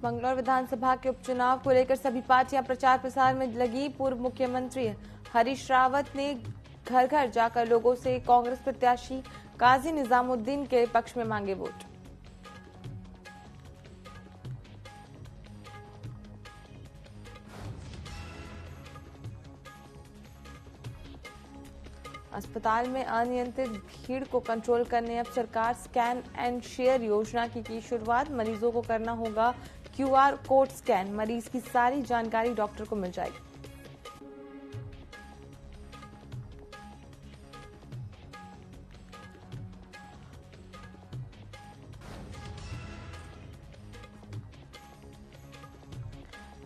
मंगलौर विधानसभा के उपचुनाव को लेकर सभी पार्टियां प्रचार प्रसार में लगी। पूर्व मुख्यमंत्री हरीश रावत ने घर घर जाकर लोगों से कांग्रेस प्रत्याशी काजी निजामुद्दीन के पक्ष में मांगे वोट। अस्पताल में अनियंत्रित भीड़ को कंट्रोल करने अब सरकार स्कैन एंड शेयर योजना की शुरुआत। मरीजों को करना होगा क्यूआर कोड स्कैन। मरीज की सारी जानकारी डॉक्टर को मिल जाएगी।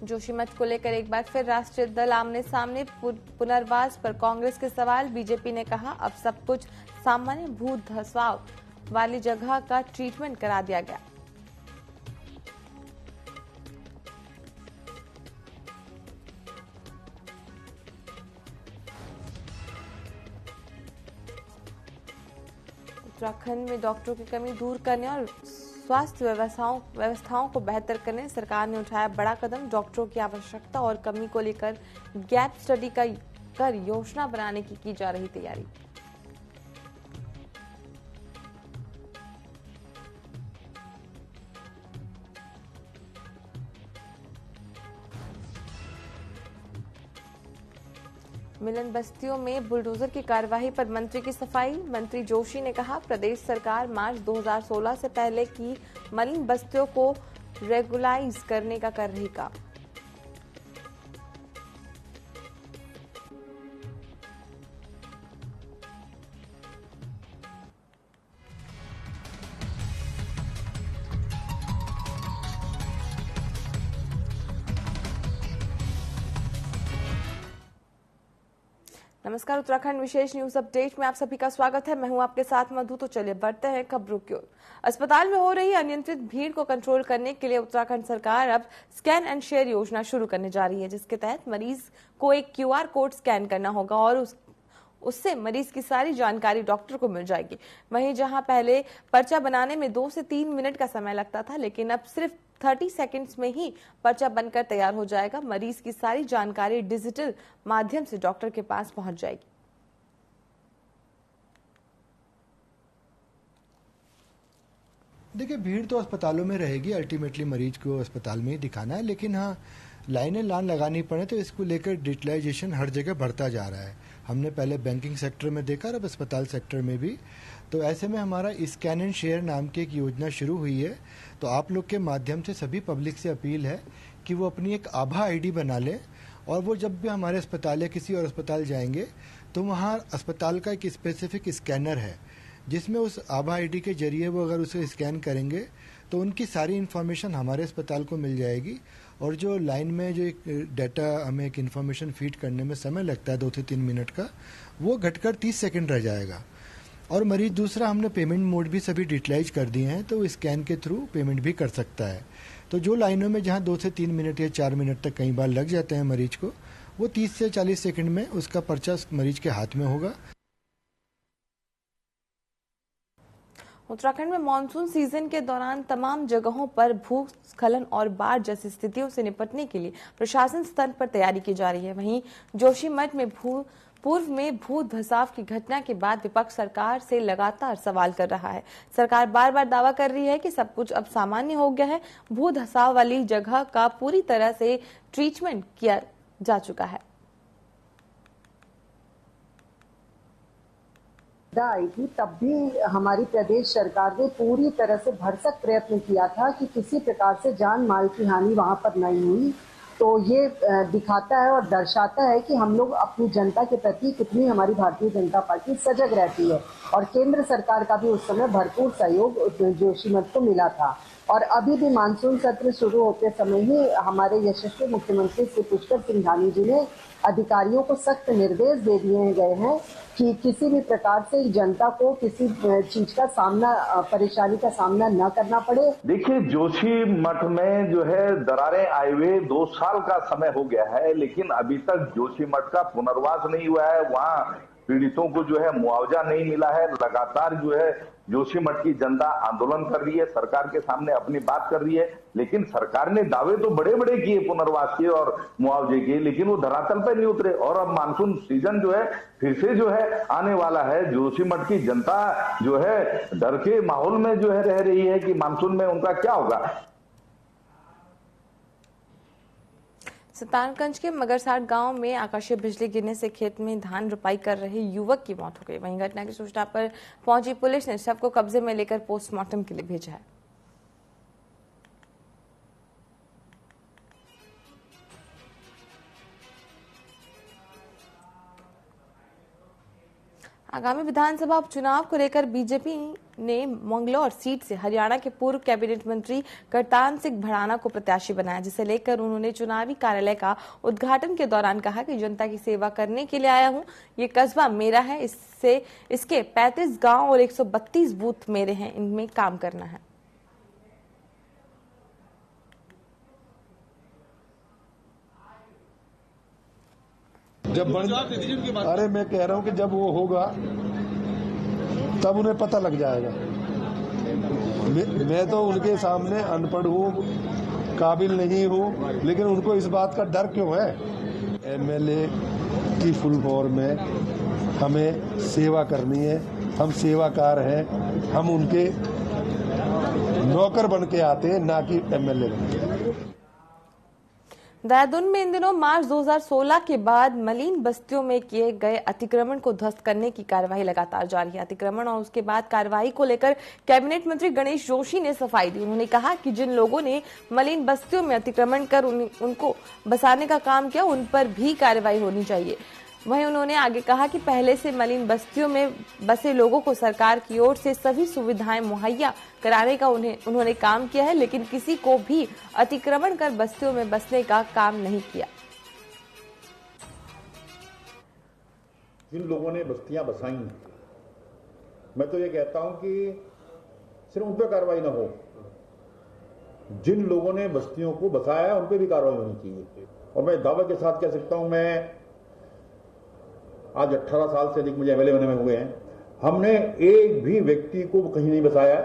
जोशीमठ को लेकर एक बार फिर राष्ट्रीय दल आमने सामने। पुनर्वास पर कांग्रेस के सवाल। बीजेपी ने कहा अब सब कुछ सामान्य भूत धसाव वाली जगह का ट्रीटमेंट करा दिया गया। उत्तराखंड में डॉक्टरों की कमी दूर करने और स्वास्थ्य व्यवस्थाओं को बेहतर करने सरकार ने उठाया बड़ा कदम। डॉक्टरों की आवश्यकता और कमी को लेकर गैप स्टडी कर योजना बनाने की जा रही तैयारी। मिलन बस्तियों में बुलडोजर की कार्यवाही पर मंत्री की सफाई। मंत्री जोशी ने कहा प्रदेश सरकार मार्च 2016 से पहले की मलिन बस्तियों को रेगुलाइज करने का कर रही काम। नमस्कार, उत्तराखंड विशेष न्यूज अपडेट में आप सभी का स्वागत है। मैं हूं आपके साथ मधु। तो चलिए बढ़ते हैं खबरों की ओर। अस्पताल में हो रही अनियंत्रित भीड़ को कंट्रोल करने के लिए उत्तराखंड सरकार अब स्कैन एंड शेयर योजना शुरू करने जा रही है, जिसके तहत मरीज को एक क्यूआर कोड स्कैन करना होगा और उससे मरीज की सारी जानकारी डॉक्टर को मिल जाएगी। वहीं जहां पहले पर्चा बनाने में 2 से 3 मिनट का समय लगता था, लेकिन अब सिर्फ 30 सेकंड्स में ही पर्चा बनकर तैयार हो जाएगा। मरीज की सारी जानकारी डिजिटल माध्यम से डॉक्टर के पास पहुंच जाएगी। देखिए, भीड़ तो अस्पतालों में रहेगी, अल्टीमेटली मरीज को अस्पताल में ही दिखाना है, लेकिन हाँ, लाइनें लगानी पड़े तो इसको लेकर डिजिटलाइजेशन हर जगह बढ़ता जा रहा है। हमने पहले बैंकिंग सेक्टर में देखा, अब अस्पताल सेक्टर में भी। तो ऐसे में हमारा स्कैन एंड शेयर नाम की एक योजना शुरू हुई है। तो आप लोग के माध्यम से सभी पब्लिक से अपील है कि वो अपनी एक आभा आईडी बना ले, और वो जब भी हमारे अस्पताल या किसी और अस्पताल जाएंगे तो वहाँ अस्पताल का एक स्पेसिफिक स्कैनर है, जिसमें उस आभा आईडी के जरिए वो अगर उसे स्कैन करेंगे तो उनकी सारी इन्फॉर्मेशन हमारे अस्पताल को मिल जाएगी। और जो लाइन में जो एक डाटा हमें एक इन्फॉर्मेशन फीड करने में समय लगता है 2 से 3 मिनट का, वो घटकर 30 सेकंड रह जाएगा। और मरीज दूसरा, हमने पेमेंट मोड भी सभी डिजिटलाइज कर दिए हैं, तो स्कैन के थ्रू पेमेंट भी कर सकता है। तो जो लाइनों में जहां 2 से 3 मिनट या 4 मिनट तक कई बार लग जाते हैं मरीज को, वो 30 से 40 सेकंड में उसका पर्चा मरीज के हाथ में होगा। उत्तराखंड में मानसून सीजन के दौरान तमाम जगहों पर भूस्खलन और बाढ़ जैसी स्थितियों से निपटने के लिए प्रशासन स्तर पर तैयारी की जा रही है। वहीं जोशीमठ में पूर्व में भूत धसाव की घटना के बाद विपक्ष सरकार से लगातार सवाल कर रहा है। सरकार बार बार दावा कर रही है कि सब कुछ अब सामान्य हो गया है। भूत धसाव वाली जगह का पूरी तरह से ट्रीटमेंट किया जा चुका है। आई थी तब भी हमारी प्रदेश सरकार ने पूरी तरह से भरसक प्रयत्न किया था कि किसी प्रकार से जान माल की हानि वहां पर नहीं हुई। तो ये दिखाता है और दर्शाता है कि हम लोग अपनी जनता के प्रति कितनी हमारी भारतीय जनता पार्टी सजग रहती है। और केंद्र सरकार का भी उस समय भरपूर सहयोग जोशीमठ को मिला था। और अभी भी मानसून सत्र शुरू होते समय ही हमारे यशस्वी मुख्यमंत्री श्री पुष्कर सिंह धामी जी ने अधिकारियों को सख्त निर्देश दे दिए गए हैं कि किसी भी प्रकार से जनता को किसी चीज का सामना, परेशानी का सामना न करना पड़े। देखिए, जोशीमठ में जो है दरारें आए हुए 2 साल का समय हो गया है, लेकिन अभी तक जोशीमठ का पुनर्वास नहीं हुआ है। वहाँ पीड़ितों को जो है मुआवजा नहीं मिला है। लगातार जो है जोशीमठ की जनता आंदोलन कर रही है, सरकार के सामने अपनी बात कर रही है, लेकिन सरकार ने दावे तो बड़े बड़े किए पुनर्वास के और मुआवजे के, लेकिन वो धरातल पर नहीं उतरे। और अब मानसून सीजन जो है फिर से जो है आने वाला है। जोशीमठ की जनता जो है डर के माहौल में जो है रह रही है कि मानसून में उनका क्या होगा। सुल्तानगंज के मगरसाट गांव में आकाशीय बिजली गिरने से खेत में धान रुपाई कर रहे युवक की मौत हो गई। वहीं घटना की सूचना पर पहुंची पुलिस ने शव को कब्जे में लेकर पोस्टमार्टम के लिए भेजा है। आगामी विधानसभा उपचुनाव को लेकर बीजेपी ने मंगलौर सीट से हरियाणा के पूर्व कैबिनेट मंत्री करतान सिंह भड़ाना को प्रत्याशी बनाया, जिसे लेकर उन्होंने चुनावी कार्यालय का उद्घाटन के दौरान कहा कि जनता की सेवा करने के लिए आया हूं। ये कस्बा मेरा है, इसके 35 गांव और 132 बूथ मेरे हैं, इनमें काम करना है। जब अरे मैं कह रहा हूं कि जब वो होगा तब उन्हें पता लग जाएगा। मैं तो उनके सामने अनपढ़ हूं, काबिल नहीं हूं, लेकिन उनको इस बात का डर क्यों है। एमएलए की फुल फॉर्म में हमें सेवा करनी है, हम सेवाकार हैं, हम उनके नौकर बन के आते हैं, ना कि एमएलए बन के। देहरादून में इन दिनों मार्च 2016 के बाद मलिन बस्तियों में किए गए अतिक्रमण को ध्वस्त करने की कार्यवाही लगातार जारी है। अतिक्रमण और उसके बाद कार्यवाही को लेकर कैबिनेट मंत्री गणेश जोशी ने सफाई दी। उन्होंने कहा कि जिन लोगों ने मलिन बस्तियों में अतिक्रमण कर उनको बसाने का काम किया, उन पर भी कार्रवाई होनी चाहिए। वहीं उन्होंने आगे कहा कि पहले से मलिन बस्तियों में बसे लोगों को सरकार की ओर से सभी सुविधाएं मुहैया कराने का उन्होंने काम किया है, लेकिन किसी को भी अतिक्रमण कर बस्तियों में बसने का काम नहीं किया। जिन लोगों ने बस्तियां बसाई, मैं तो ये कहता हूं कि सिर्फ उन पर कार्रवाई ना हो, जिन लोगों ने बस्तियों को बसाया उन पर भी कार्रवाई होनी चाहिए। और मैं दावे के साथ कह सकता हूं, मैं आज 18 साल से अधिक मुझे एमएलए बने में हुए हैं, हमने एक भी व्यक्ति को कहीं नहीं बसाया।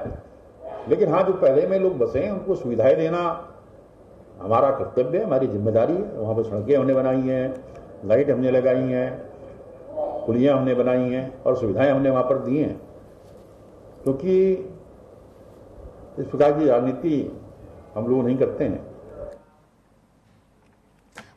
लेकिन हाँ, जो पहले में लोग बसे हैं उनको सुविधाएं देना हमारा कर्तव्य है, हमारी जिम्मेदारी है। वहां पर सड़कें हमने बनाई हैं, लाइट हमने लगाई हैं, पुलियां हमने बनाई हैं और सुविधाएं हमने वहां पर दी हैं, क्योंकि इस प्रकार की राजनीति हम लोग नहीं करते हैं।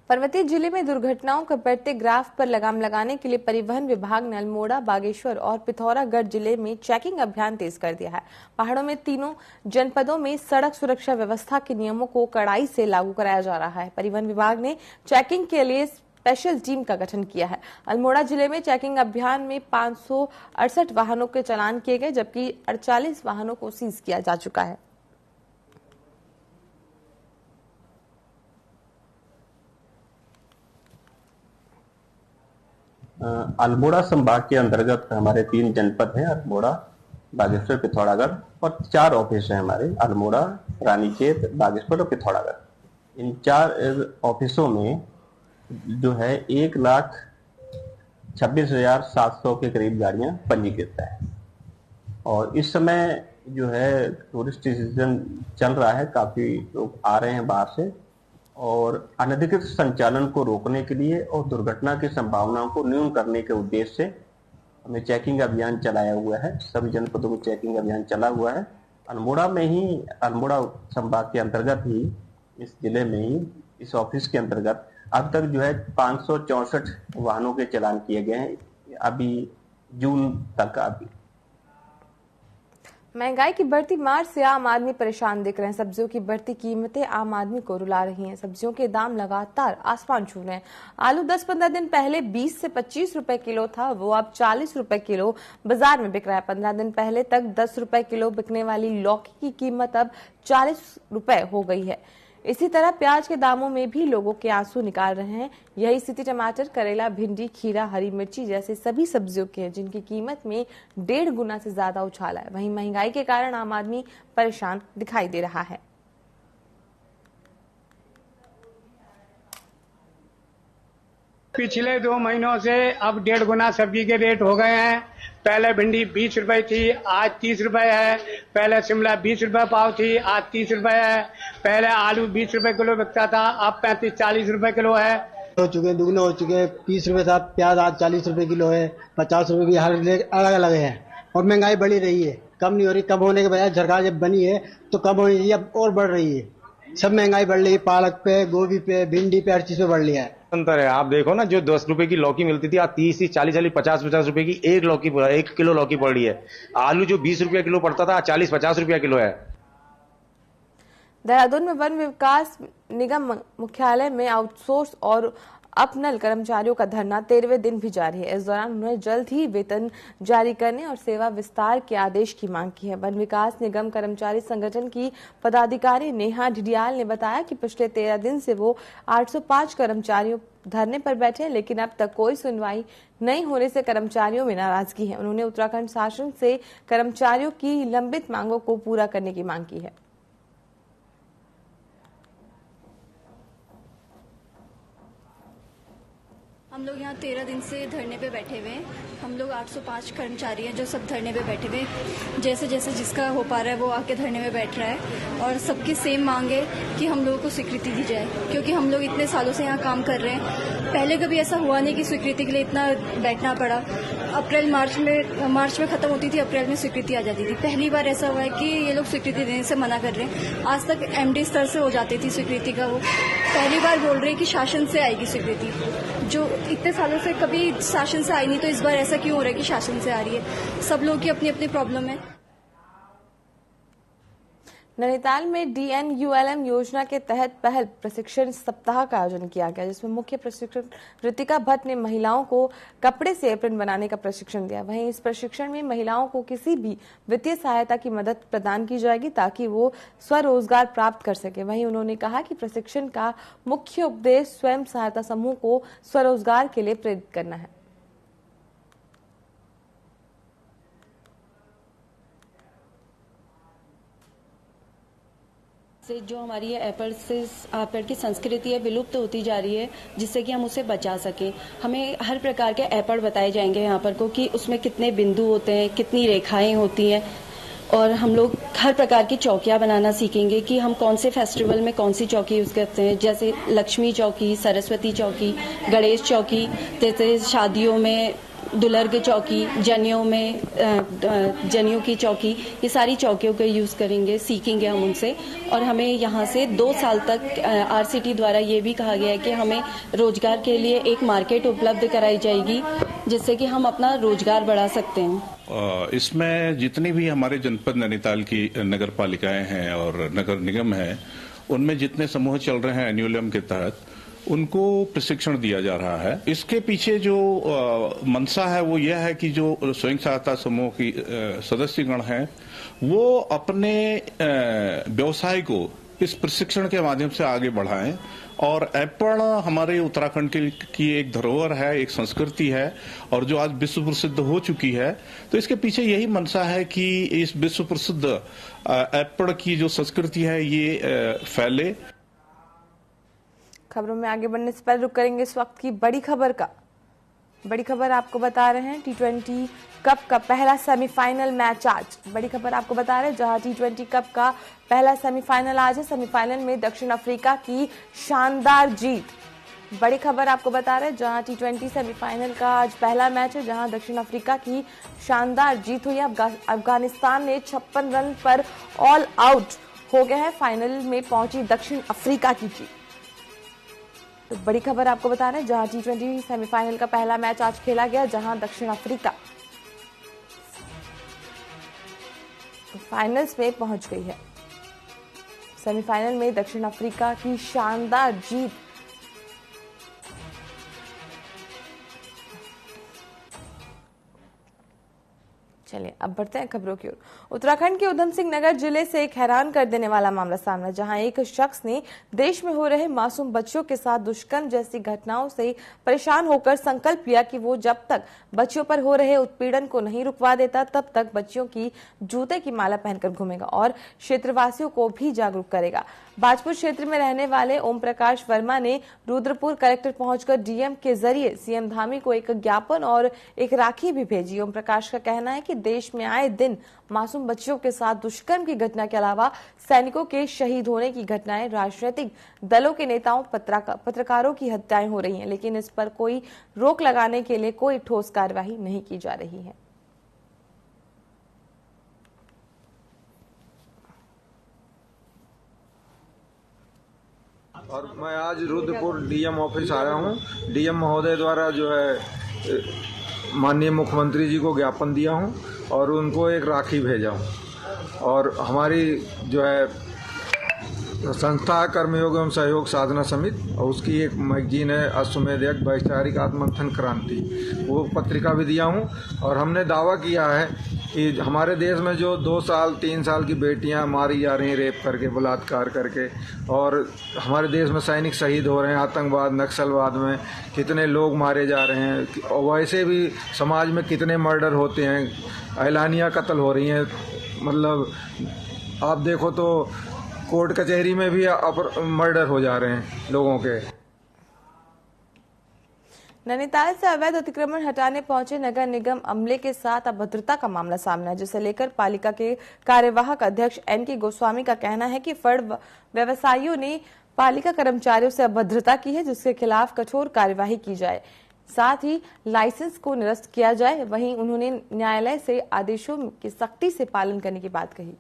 पर्वतीय जिले में दुर्घटनाओं के बढ़ते ग्राफ पर लगाम लगाने के लिए परिवहन विभाग ने अल्मोड़ा, बागेश्वर और पिथौरागढ़ जिले में चेकिंग अभियान तेज कर दिया है। पहाड़ों में तीनों जनपदों में सड़क सुरक्षा व्यवस्था के नियमों को कड़ाई से लागू कराया जा रहा है। परिवहन विभाग ने चेकिंग के लिए स्पेशल टीम का गठन किया है। अल्मोड़ा जिले में चेकिंग अभियान में 568 वाहनों के चालान किए गए, जबकि 48 वाहनों को सीज किया जा चुका है। अल्मोड़ा संभाग के अंतर्गत हमारे 3 जनपद हैं, अल्मोड़ा, बागेश्वर, पिथौरागढ़, और 4 ऑफिस हैं हमारे, अल्मोड़ा, रानीखेत, बागेश्वर और पिथौरागढ़। इन 4 ऑफिसों में जो है 1,26,700 के करीब गाड़ियां पंजीकृत है। और इस समय जो है टूरिस्ट सीजन चल रहा है, काफी लोग आ रहे हैं बाहर से, और अनधिकृत संचालन को रोकने के लिए और दुर्घटना की संभावनाओं को न्यून करने के उद्देश्य से हमने चेकिंग अभियान चलाया हुआ है। सभी जनपदों में चेकिंग अभियान चला हुआ है। अल्मोड़ा में ही, अल्मोड़ा संभाग के अंतर्गत ही, इस जिले में ही, इस ऑफिस के अंतर्गत अब तक जो है 564 वाहनों के चालान किए गए हैं अभी जून तक। अभी महंगाई की बढ़ती मार से आम आदमी परेशान दिख रहे हैं। सब्जियों की बढ़ती कीमतें आम आदमी को रुला रही हैं। सब्जियों के दाम लगातार आसमान छू रहे हैं। आलू 10-15 दिन पहले 20 से 25 रुपए किलो था, वो अब 40 रुपए किलो बाजार में बिक रहा है। 15 दिन पहले तक 10 रुपए किलो बिकने वाली लौकी की कीमत अब 40 रुपए हो गई है। इसी तरह प्याज के दामों में भी लोगों के आंसू निकाल रहे हैं। यही स्थिति टमाटर, करेला, भिंडी, खीरा, हरी मिर्ची जैसे सभी सब्जियों की है, जिनकी कीमत में 1.5 गुना से ज्यादा उछाल है। वहीं महंगाई के कारण आम आदमी परेशान दिखाई दे रहा है। पिछले 2 महीनों से अब 1.5 गुना सब्जी के रेट हो गए हैं। पहले भिंडी 20 रुपए थी, आज 30 रुपए है। पहले शिमला 20 रुपए पाव थी, आज 30 रुपए है। पहले आलू 20 रुपए किलो बिकता था, अब 35-40 रुपए किलो है। हो चुके, दुगने हो चुके। 30 रुपए था प्याज, आज 40 रुपए किलो है। 50 रुपए की हर अलग अलग है और महंगाई बढ़ी रही है, कम नहीं हो रही। कम होने के बजाय सरकार जब बनी है तो कम होनी चाहिए, अब और बढ़ रही है। सब महंगाई बढ़ रही है, पालक पे, गोभी पे, भिंडी पे, हर चीज पे बढ़ लिया है। अंतर है, आप देखो ना, जो 10 रुपए की लौकी मिलती थी आज 30, 40, 50 रुपए की एक किलो लौकी पड़ रही है। आलू जो 20 रुपया किलो पड़ता था 40-50 रुपया किलो है। देहरादून में वन विकास निगम मुख्यालय में आउटसोर्स और अपनल कर्मचारियों का धरना 13वें दिन भी जारी है। इस दौरान उन्होंने जल्द ही वेतन जारी करने और सेवा विस्तार के आदेश की मांग की है। वन विकास निगम कर्मचारी संगठन की पदाधिकारी नेहा ढिडियाल ने बताया कि पिछले 13 दिन से वो 805 कर्मचारियों धरने पर बैठे हैं, लेकिन अब तक कोई सुनवाई नहीं होने से कर्मचारियों में नाराजगी है। उन्होंने उत्तराखंड शासन से कर्मचारियों की लंबित मांगों को पूरा करने की मांग की है। हम लोग यहाँ 13 दिन से धरने पे बैठे हुए हैं। हम लोग 805 कर्मचारी हैं जो सब धरने पे बैठे हुए हैं। जैसे जैसे जिसका हो पा रहा है वो आके धरने में बैठ रहा है और सबकी सेम मांग है कि हम लोगों को स्वीकृति दी जाए, क्योंकि हम लोग इतने सालों से यहाँ काम कर रहे हैं। पहले कभी ऐसा हुआ नहीं कि स्वीकृति के लिए इतना बैठना पड़ा। अप्रैल मार्च में खत्म होती थी, अप्रैल में स्वीकृति आ जाती थी। पहली बार ऐसा हुआ है कि ये लोग स्वीकृति देने से मना कर रहे हैं। आज तक MD स्तर से हो जाती थी स्वीकृति का, वो पहली बार बोल रहे हैं कि शासन से आएगी स्वीकृति, जो इतने सालों से कभी शासन से आई नहीं। तो इस बार ऐसा क्यों हो रहा है कि शासन से आ रही है? सब लोग की अपनी अपनी प्रॉब्लम है। नैनीताल में DNULM योजना के तहत पहल प्रशिक्षण सप्ताह का आयोजन किया गया, जिसमें मुख्य प्रशिक्षक ऋतिका भट्ट ने महिलाओं को कपड़े से एप्रन बनाने का प्रशिक्षण दिया। वहीं इस प्रशिक्षण में महिलाओं को किसी भी वित्तीय सहायता की मदद प्रदान की जाएगी ताकि वो स्वरोजगार प्राप्त कर सके। वहीं उन्होंने कहा कि प्रशिक्षण का मुख्य उद्देश्य स्वयं सहायता समूह को स्वरोजगार के लिए प्रेरित करना है। से जो हमारी ये एपड़ की संस्कृति है विलुप्त होती जा रही है, जिससे कि हम उसे बचा सकें। हमें हर प्रकार के एपड़ बताए जाएंगे यहाँ पर को कि उसमें कितने बिंदु होते हैं, कितनी रेखाएं होती हैं, और हम लोग हर प्रकार की चौकियाँ बनाना सीखेंगे कि हम कौन से फेस्टिवल में कौन सी चौकी यूज़ करते हैं, जैसे लक्ष्मी चौकी, सरस्वती चौकी, गणेश चौकी, जैसे शादियों में दुलर्ग चौकी, जनियों में जनियों की चौकी, ये सारी चौकियों का यूज़ करेंगे, सीखेंगे हम उनसे। और हमें यहाँ से 2 साल तक RCT द्वारा ये भी कहा गया है कि हमें रोजगार के लिए एक मार्केट उपलब्ध कराई जाएगी, जिससे कि हम अपना रोजगार बढ़ा सकते हैं। इसमें जितनी भी हमारे जनपद नैनीताल की नगर पालिकाएं हैं और नगर निगम है, उनमें जितने समूह चल रहे हैं एन्युअलम के तहत, उनको प्रशिक्षण दिया जा रहा है। इसके पीछे जो मंशा है वो यह है कि जो स्वयं सहायता समूह की सदस्यगण हैं वो अपने व्यवसाय को इस प्रशिक्षण के माध्यम से आगे बढ़ाएं। और एपण हमारे उत्तराखंड की एक धरोहर है, एक संस्कृति है, और जो आज विश्व प्रसिद्ध हो चुकी है। तो इसके पीछे यही मंशा है कि इस विश्व प्रसिद्ध एपण की जो संस्कृति है ये फैले। खबरों में आगे बढ़ने से पहले रुक करेंगे इस वक्त की बड़ी खबर का। बड़ी खबर आपको बता रहे हैं T20 कप का पहला सेमीफाइनल मैच आज। बड़ी खबर आपको बता रहे हैं जहां T20 कप का पहला सेमीफाइनल आज है। सेमीफाइनल में दक्षिण अफ्रीका की शानदार जीत। बड़ी खबर आपको बता रहे हैं जहां T20 सेमीफाइनल का आज पहला मैच है, जहां दक्षिण अफ्रीका की शानदार जीत हुई है। अफगानिस्तान ने 56 रन पर ऑल आउट हो गया है। फाइनल में पहुंची दक्षिण अफ्रीका की जीत। तो बड़ी खबर आपको बता रहे हैं जहां T20 सेमीफाइनल का पहला मैच आज खेला गया, जहां दक्षिण अफ्रीका फाइनल्स में पहुंच गई है। सेमीफाइनल में दक्षिण अफ्रीका की शानदार जीत। चलिए अब बढ़ते हैं खबरों की ओर। उत्तराखंड के उधम सिंह नगर जिले से एक हैरान कर देने वाला मामला सामने, जहां एक शख्स ने देश में हो रहे मासूम बच्चों के साथ दुष्कर्म जैसी घटनाओं से परेशान होकर संकल्प लिया कि वो जब तक बच्चियों पर हो रहे उत्पीड़न को नहीं रुकवा देता तब तक बच्चियों की जूते की माला पहनकर घूमेगा और क्षेत्रवासियों को भी जागरूक करेगा। बाजपुर क्षेत्र में रहने वाले ओम प्रकाश वर्मा ने रुद्रपुर कलेक्टर पहुंचकर डीएम के जरिए सीएम धामी को एक ज्ञापन और एक राखी भी भेजी। ओम प्रकाश का कहना है कि देश में आए दिन मासूम बच्चियों के साथ दुष्कर्म की घटना के अलावा सैनिकों के शहीद होने की घटनाएं, राजनीतिक दलों के नेताओं, पत्रकारों की हत्याएं हो रही हैं, लेकिन इस पर कोई रोक लगाने के लिए कोई ठोस कार्यवाही नहीं की जा रही है। और मैं आज रुद्रपुर डीएम ऑफिस आया हूँ। डीएम महोदय द्वारा जो है माननीय मुख्यमंत्री जी को ज्ञापन दिया हूँ और उनको एक राखी भेजा हूँ। और हमारी जो है संस्था कर्मयोग एवं सहयोग साधना समिति और उसकी एक मैगजीन है अश्वमेध यज्ञ वैचारिक आत्मंथन क्रांति, वो पत्रिका भी दिया हूँ। और हमने दावा किया है कि हमारे देश में जो 2 साल 3 साल की बेटियां मारी जा रही हैं रेप करके, बलात्कार करके, और हमारे देश में सैनिक शहीद हो रहे हैं, आतंकवाद नक्सलवाद में कितने लोग मारे जा रहे हैं, और वैसे भी समाज में कितने मर्डर होते हैं, एलानिया कत्ल हो रही हैं। मतलब आप देखो तो कोर्ट कचहरी में भी मर्डर हो जा रहे हैं लोगों के। नैनीताल से अवैध अतिक्रमण हटाने पहुंचे नगर निगम अमले के साथ अभद्रता का मामला सामने है, जिसे लेकर पालिका के कार्यवाहक अध्यक्ष एनके गोस्वामी का कहना है कि फड़ व्यवसायियों ने पालिका कर्मचारियों से अभद्रता की है, जिसके खिलाफ कठोर कार्यवाही की जाए, साथ ही लाइसेंस को निरस्त किया जाए। वहीं उन्होंने न्यायालय से आदेशों की सख्ती से पालन करने की बात कही।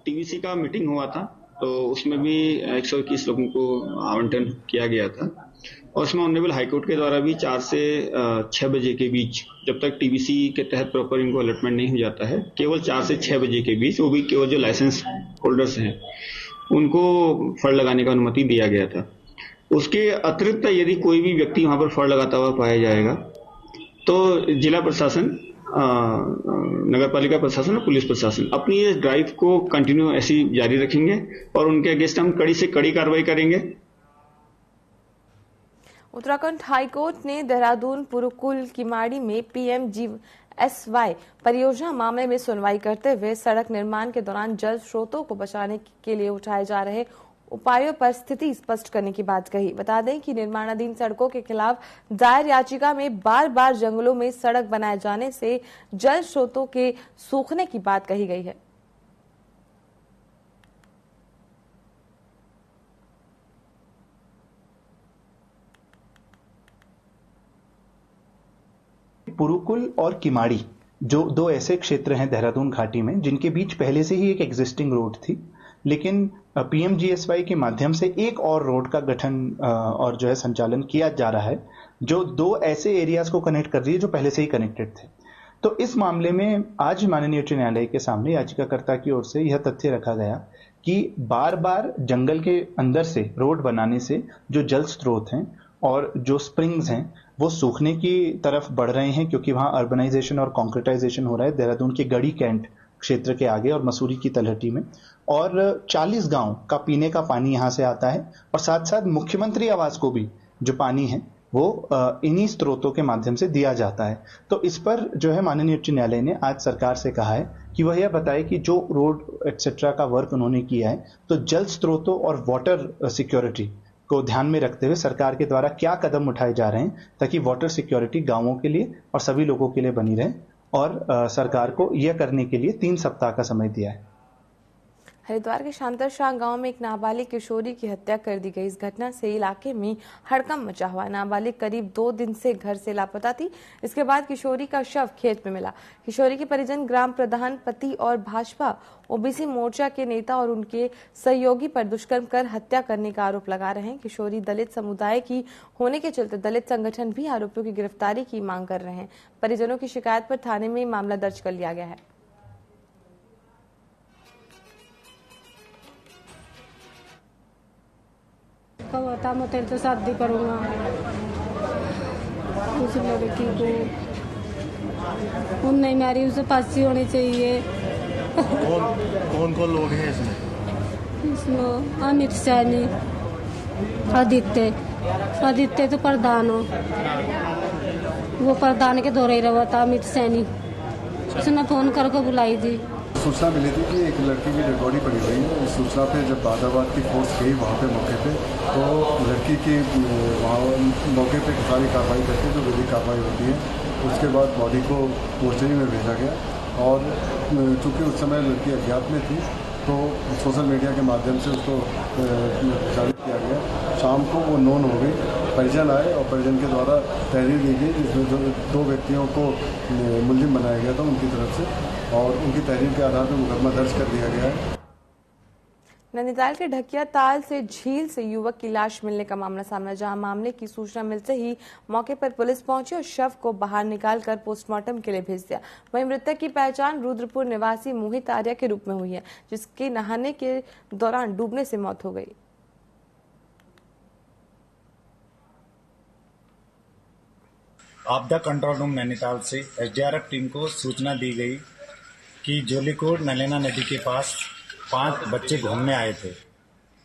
टीवीसी का मीटिंग हुआ था, तो उसमें भी 121 लोगों को आवंटन किया गया था और उसमें ऑनरेबल हाईकोर्ट के द्वारा भी 4 से 6 बजे के बीच, जब तक टीवीसी के तहत प्रॉपर इनको अलॉटमेंट नहीं हो जाता है, केवल 4 से 6 बजे के बीच, वो भी केवल जो लाइसेंस होल्डर्स हैं उनको फड़ लगाने का अनुमति दिया गया था। उसके अतिरिक्त यदि कोई भी व्यक्ति वहां पर फड़ लगाता हुआ पाया जाएगा तो जिला प्रशासन, नगर पालिका प्रशासन और पुलिस प्रशासन अपनी इस ड्राइव को कंटिन्यू ऐसी जारी रखेंगे और उनके अगेंस्ट हम कड़ी से कड़ी कार्रवाई करेंगे। उत्तराखंड हाईकोर्ट ने देहरादून पुरुकुल किमाड़ी में PMGSY परियोजना मामले में सुनवाई करते हुए सड़क निर्माण के दौरान जल स्रोतों को बचाने के लिए उठाए जा रहे उपायों पर स्थिति स्पष्ट करने की बात कही। बता दें कि निर्माणाधीन सड़कों के खिलाफ दायर याचिका में बार बार जंगलों में सड़क बनाए जाने से जल स्रोतों के सूखने की बात कही गई है। पुरुकुल और किमाड़ी जो 2 ऐसे क्षेत्र हैं देहरादून घाटी में जिनके बीच पहले से ही एक एग्जिस्टिंग रोड थी, लेकिन PMGSY के माध्यम से एक और रोड का गठन और जो है संचालन किया जा रहा है, जो 2 ऐसे एरियाज को कनेक्ट कर रही है जो पहले से ही कनेक्टेड थे। तो इस मामले में आज माननीय उच्च न्यायालय के सामने याचिकाकर्ता की ओर से यह तथ्य रखा गया कि बार बार जंगल के अंदर से रोड बनाने से जो जल स्रोत हैं और जो स्प्रिंग्स हैं वो सूखने की तरफ बढ़ रहे हैं, क्योंकि वहां अर्बनाइजेशन और कॉन्क्रीटाइजेशन हो रहा है देहरादून के गढ़ी कैंट क्षेत्र के आगे और मसूरी की तलहटी में, और 40 गांव का पीने का पानी यहां से आता है, और साथ साथ मुख्यमंत्री आवास को भी जो पानी है वो इन्हीं स्रोतों के माध्यम से दिया जाता है। तो इस पर जो है माननीय उच्च न्यायालय ने आज सरकार से कहा है कि वह यह बताए कि जो रोड एक्सेट्रा का वर्क उन्होंने किया है तो जल स्रोतों और वाटर सिक्योरिटी को ध्यान में रखते हुए सरकार के द्वारा क्या कदम उठाए जा रहे हैं ताकि वाटर सिक्योरिटी गांवों के लिए और सभी लोगों के लिए बनी रहे, और सरकार को यह करने के लिए 3 सप्ताह का समय दिया है। हरिद्वार के शांतरशाह गांव में एक नाबालिग किशोरी की हत्या कर दी गई। इस घटना से इलाके में हड़कंप मचा हुआ। नाबालिग करीब 2 दिन से घर से लापता थी। इसके बाद किशोरी का शव खेत में मिला। किशोरी के परिजन ग्राम प्रधान, पति और भाजपा ओबीसी मोर्चा के नेता और उनके सहयोगी पर दुष्कर्म कर हत्या करने का आरोप लगा रहे हैं। किशोरी दलित समुदाय की होने के चलते दलित संगठन भी आरोपियों की गिरफ्तारी की मांग कर रहे हैं। परिजनों की शिकायत पर थाने में मामला दर्ज कर लिया गया है। का हुआ था, मैं तेरे से शादी करूँगा। उस लड़की को नहीं मारी, उसे फांसी होनी चाहिए। कौन कौन लोग हैं इसमें? अमित सैनी, आदित्य तो प्रधान हो, वो प्रधान के दौरे रहा था अमित सैनी। उसने फोन करके बुलाई थी। सूचना मिली थी कि एक लड़की की डेड बॉडी पड़ी हुई है। इस सूचना पे जब बादाबाद की फोर्स गई वहाँ पे मौके पे, तो लड़की की वहाँ मौके पे सारी कार्रवाई करके जो विधिक कार्रवाई होती है, उसके बाद बॉडी को मोर्चरी में भेजा गया। और चूँकि उस समय लड़की अज्ञात में थी, तो सोशल मीडिया के माध्यम से उसको प्रचारित किया गया। शाम को वो नोन हो गई, परिजन आए और परिजन के द्वारा तहरीर दी गई, जिसमें जो 2 व्यक्तियों को मुलजिम बनाया गया था उनकी तरफ से, और उनकी तहरीर के आधार पर मुकदमा दर्ज कर दिया गया है। नैनीताल के ढकिया ताल से झील से युवक की लाश मिलने का मामला सामने, जहां मामले की सूचना मिलते ही मौके पर पुलिस पहुंची और शव को बाहर निकालकर पोस्टमार्टम के लिए भेज दिया। वहीं मृतक की पहचान रुद्रपुर निवासी मोहित आर्या के रूप में हुई है, जिसकी नहाने के दौरान डूबने से मौत हो गई। आपदा कंट्रोल रूम नैनीताल से एसडीआरएफ टीम को सूचना दी गई कि जोलीकोट नलेना नदी के पास 5 बच्चे घूमने आए थे,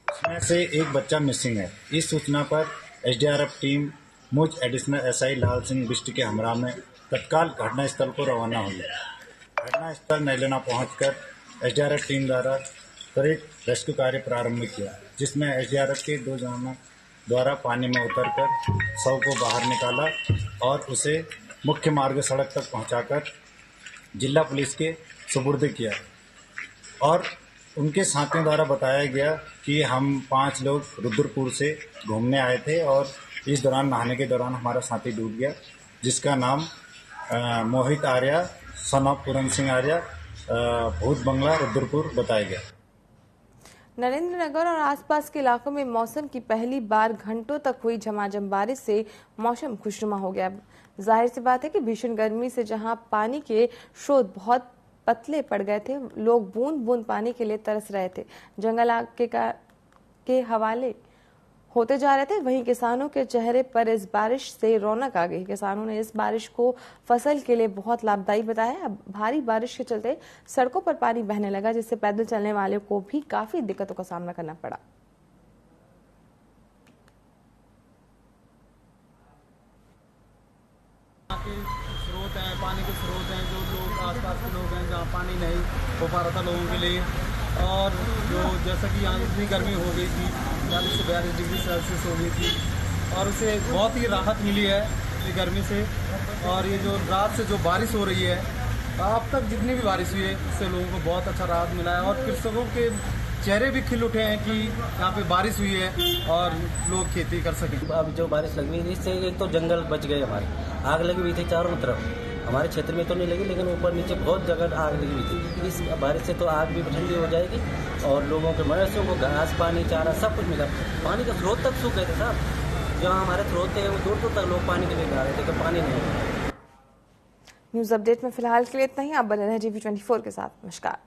उसमें से एक बच्चा मिसिंग है। इस सूचना पर एसडीआरएफ टीम मुझ एडिशनल एसआई लाल सिंह बिष्ट के हमरा में तत्काल घटनास्थल को रवाना हुई। घटनास्थल नैलेना पहुंचकर एसडीआरएफ टीम द्वारा त्वरित रेस्क्यू कार्य प्रारंभ किया, जिसमें एसडीआरएफ के 2 जवानों द्वारा पानी में उतरकर शव को बाहर निकाला और उसे मुख्य मार्ग सड़क तक पहुंचाकर जिला पुलिस के सुपुर्द किया। और उनके साथियों द्वारा बताया गया कि हम 5 लोग रुद्रपुर से घूमने आए थे और इस दौरान नहाने के दौरान हमारा साथी डूब गया, जिसका नाम मोहित आर्या सन ऑफ पूरन सिंह आर्या, भूत बंगला रुद्रपुर बताया गया। नरेंद्रनगर और आसपास के इलाकों में मौसम की पहली बार घंटों तक हुई झमाझम बारिश से मौसम खुशनुमा हो गया। जाहिर सी बात है कि भीषण गर्मी से जहां पानी के स्रोत बहुत पतले पड़ गए थे, लोग बूंद बूंद पानी के लिए तरस रहे थे। जंगल आग के हवाले होते जा रहे थे। वहीं किसानों के चेहरे पर इस बारिश से रौनक आ गई। किसानों ने इस बारिश को फसल के लिए बहुत लाभदायी बताया। अब भारी बारिश के चलते सड़कों पर पानी बहने लगा, जिससे पैदल चलने वालों को भी काफी दिक्कतों का सामना करना पड़ा। स्रोत हैं, पानी के स्रोत हैं, जो लोग आसपास के लोग हैं जहाँ पानी नहीं हो पा रहा था लोगों के लिए, और जो जैसा कि यहाँ इतनी गर्मी हो गई थी, 40 से 42 डिग्री सेल्सियस हो गई थी, और उसे बहुत ही राहत मिली है ये गर्मी से। और ये जो रात से जो बारिश हो रही है, अब तक जितनी भी बारिश हुई है, इससे लोगों को बहुत अच्छा राहत मिला है और कृषकों के चेहरे भी खिल उठे हैं कि यहाँ पे बारिश हुई है और लोग खेती कर सकें। अब जो बारिश लगी हुई इससे एक तो जंगल बच गए, हमारे आग लगी हुई थी चारों तरफ। हमारे क्षेत्र में तो नहीं लगी, लेकिन ऊपर नीचे बहुत जगह आग लगी हुई थी। इस बारिश से तो आग भी ठंडी हो जाएगी और लोगों के मनुष्यों को घास पानी चारा सब कुछ मिला। पानी का स्रोत तक सूख गए थे साहब, जहाँ हमारे स्रोत थे वो दूर दूर तक लोग पानी के लिए जा रहे थे कि पानी नहीं। न्यूज अपडेट में फिलहाल के लिए इतना ही। आप बने रहें GV24 के साथ। नमस्कार।